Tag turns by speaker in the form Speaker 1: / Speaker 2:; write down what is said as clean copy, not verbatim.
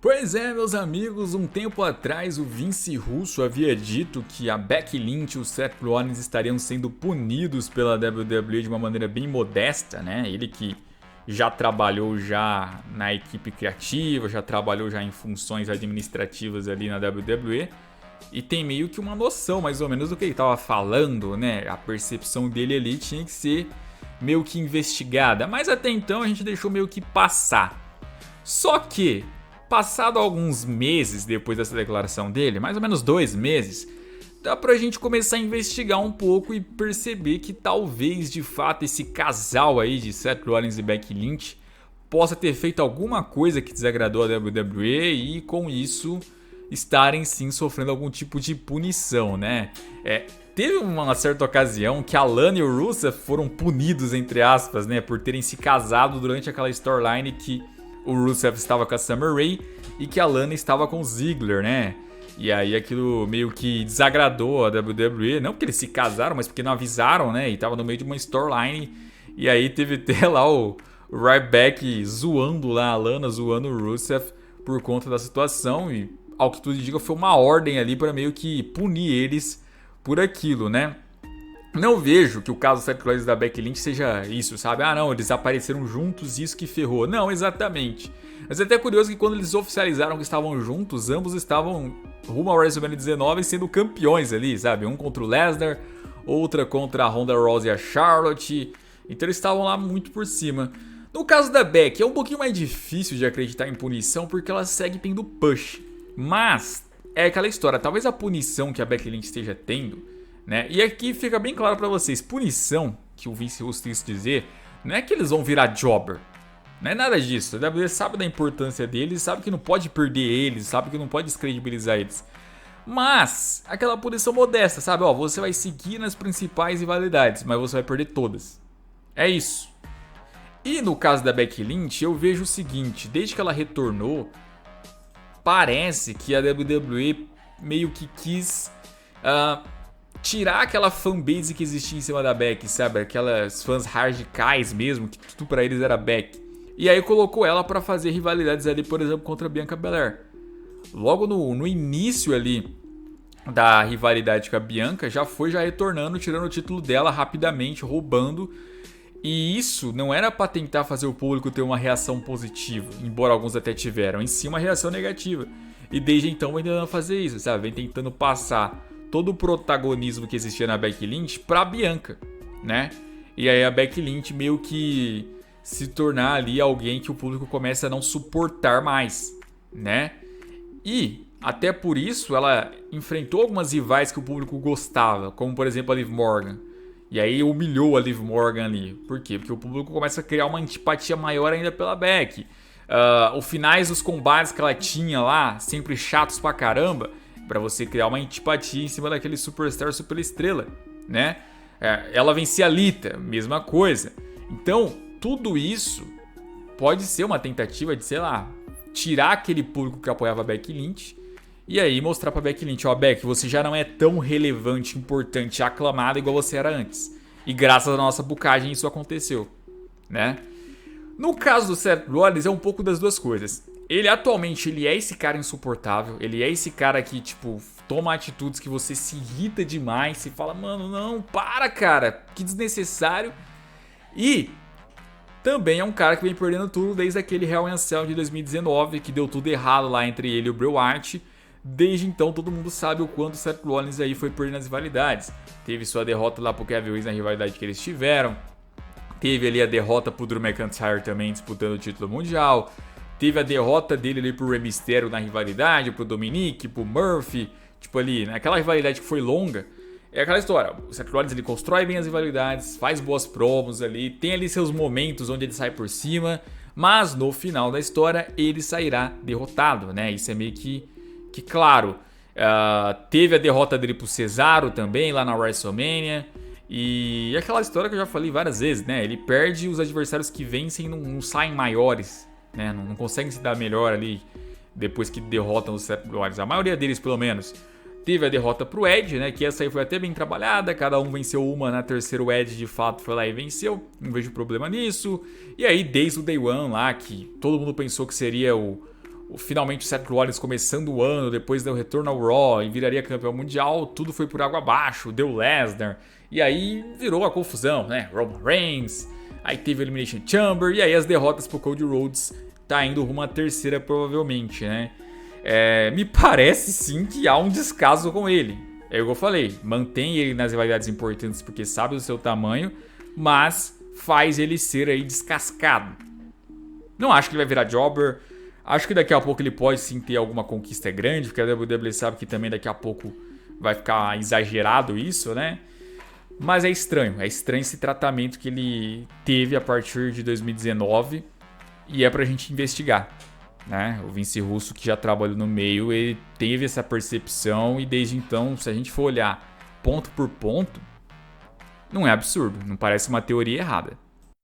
Speaker 1: Pois é, meus amigos, um tempo atrás o Vince Russo havia dito que a Becky Lynch e o Seth Rollins estariam sendo punidos pela WWE de uma maneira bem modesta, né? Ele que já trabalhou já na equipe criativa, já trabalhou já em funções administrativas ali na WWE e tem meio que uma noção mais ou menos do que ele estava falando, né? A percepção dele ali tinha que ser meio que investigada, mas até então a gente deixou meio que passar. Só que passado alguns meses depois dessa declaração dele, mais ou menos 2 meses, dá pra gente começar a investigar um pouco e perceber que talvez de fato esse casal aí de Seth Rollins e Becky Lynch possa ter feito alguma coisa que desagradou a WWE e com isso estarem sim sofrendo algum tipo de punição, né? Teve uma certa ocasião que a Lana e o Rusev foram punidos, entre aspas, né, por terem se casado durante aquela storyline que o Rusev estava com a Summer Rae e que a Lana estava com o Ziggler, né? E aí aquilo meio que desagradou a WWE, não porque eles se casaram, mas porque não avisaram, né? E tava no meio de uma storyline. E aí teve até lá o Ryback zoando lá a Lana, zoando o Rusev por conta da situação. E ao que tudo indica foi uma ordem ali para meio que punir eles por aquilo, né? Não vejo que o caso Seth Rollins da Becky Lynch seja isso, sabe? Ah, não, eles apareceram juntos, isso que ferrou. Não, exatamente. Mas é até curioso que quando eles oficializaram que estavam juntos, ambos estavam rumo ao WrestleMania 19 sendo campeões ali, sabe? Um contra o Lesnar, outra contra a Ronda Rousey e a Charlotte. Então eles estavam lá muito por cima. No caso da Becky, é um pouquinho mais difícil de acreditar em punição porque ela segue tendo push. Mas é aquela história, talvez a punição que a Becky Lynch esteja tendo, né? E aqui fica bem claro pra vocês, punição, que o Vince Russo quis dizer, não é que eles vão virar jobber, não é nada disso. A WWE sabe da importância deles, sabe que não pode perder eles, sabe que não pode descredibilizar eles. Mas, aquela punição modesta, sabe? Ó, você vai seguir nas principais rivalidades, mas você vai perder todas. É isso. E no caso da Becky Lynch, eu vejo o seguinte, desde que ela retornou, parece que a WWE meio que quis tirar aquela fanbase que existia em cima da Becky, sabe? Aquelas fãs radicais mesmo, que tudo pra eles era Becky. E aí colocou ela pra fazer rivalidades ali, por exemplo, contra a Bianca Belair. Logo no início ali da rivalidade com a Bianca, já retornando, tirando o título dela rapidamente, roubando. E isso não era pra tentar fazer o público ter uma reação positiva, embora alguns até tiveram, em si uma reação negativa. E desde então vem tentando fazer isso, sabe? Vem tentando passar todo o protagonismo que existia na Becky Lynch pra Bianca, né? E aí a Becky Lynch meio que se tornar ali alguém que o público começa a não suportar mais, né? E até por isso ela enfrentou algumas rivais que o público gostava, como por exemplo a Liv Morgan. E aí humilhou a Liv Morgan ali. Por quê? Porque o público começa a criar uma antipatia maior ainda pela Becky. Os finais dos combates que ela tinha lá, sempre chatos pra caramba, pra você criar uma antipatia em cima daquele superstar, super estrela, né? Ela vencia a Lita, mesma coisa. Então, tudo isso pode ser uma tentativa de, sei lá, tirar aquele público que apoiava a Becky Lynch e aí mostrar pra Becky Lynch, ó, Becky, você já não é tão relevante, importante, aclamada igual você era antes. E graças à nossa bucagem isso aconteceu, né? No caso do Seth Rollins é um pouco das duas coisas. Ele atualmente ele é esse cara insuportável, ele é esse cara que, tipo, toma atitudes que você se irrita demais, você fala, mano, não, para, cara, que desnecessário. E também é um cara que vem perdendo tudo desde aquele Hell in a Cell de 2019, que deu tudo errado lá entre ele e o Bray Wyatt. Desde então todo mundo sabe o quanto o Seth Rollins aí foi perdendo as rivalidades. Teve sua derrota lá pro Kevin Owens na rivalidade que eles tiveram. Teve ali a derrota pro Drew McIntyre também disputando o título mundial. Teve a derrota dele ali pro Rey Mysterio na rivalidade, pro Dominic, pro Murphy. Tipo ali, naquela rivalidade que foi longa. É aquela história, o Seth Rollins ele constrói bem as rivalidades, faz boas promos ali, tem ali seus momentos onde ele sai por cima, mas no final da história ele sairá derrotado, né? Isso é meio que claro. Teve a derrota dele pro Cesaro também lá na WrestleMania. E aquela história que eu já falei várias vezes, né? Ele perde os adversários que vencem, não saem maiores, né? Não conseguem se dar melhor ali depois que derrotam os Seth Rollins. A maioria deles, pelo menos. Teve a derrota pro Edge, né? Que essa aí foi até bem trabalhada. Cada um venceu uma, na terceira o Edge de fato foi lá e venceu. Não vejo problema nisso. E aí, desde o Day One lá, que todo mundo pensou que seria o finalmente o Seth Rollins começando o ano, depois do retorno ao Raw e viraria campeão mundial, tudo foi por água abaixo, deu Lesnar, e aí virou a confusão, né? Roman Reigns, aí teve o Elimination Chamber, e aí as derrotas pro Cody Rhodes, tá indo rumo à terceira provavelmente, né? Me parece sim que há um descaso com ele. É o que eu falei, mantém ele nas rivalidades importantes porque sabe do seu tamanho, mas faz ele ser aí descascado. Não acho que ele vai virar jobber. Acho que daqui a pouco ele pode sim ter alguma conquista grande, porque a WWE sabe que também daqui a pouco vai ficar exagerado isso, né? Mas é estranho esse tratamento que ele teve a partir de 2019 e é pra gente investigar, né? O Vince Russo, que já trabalhou no meio, ele teve essa percepção e desde então, se a gente for olhar ponto por ponto, não é absurdo, não parece uma teoria errada.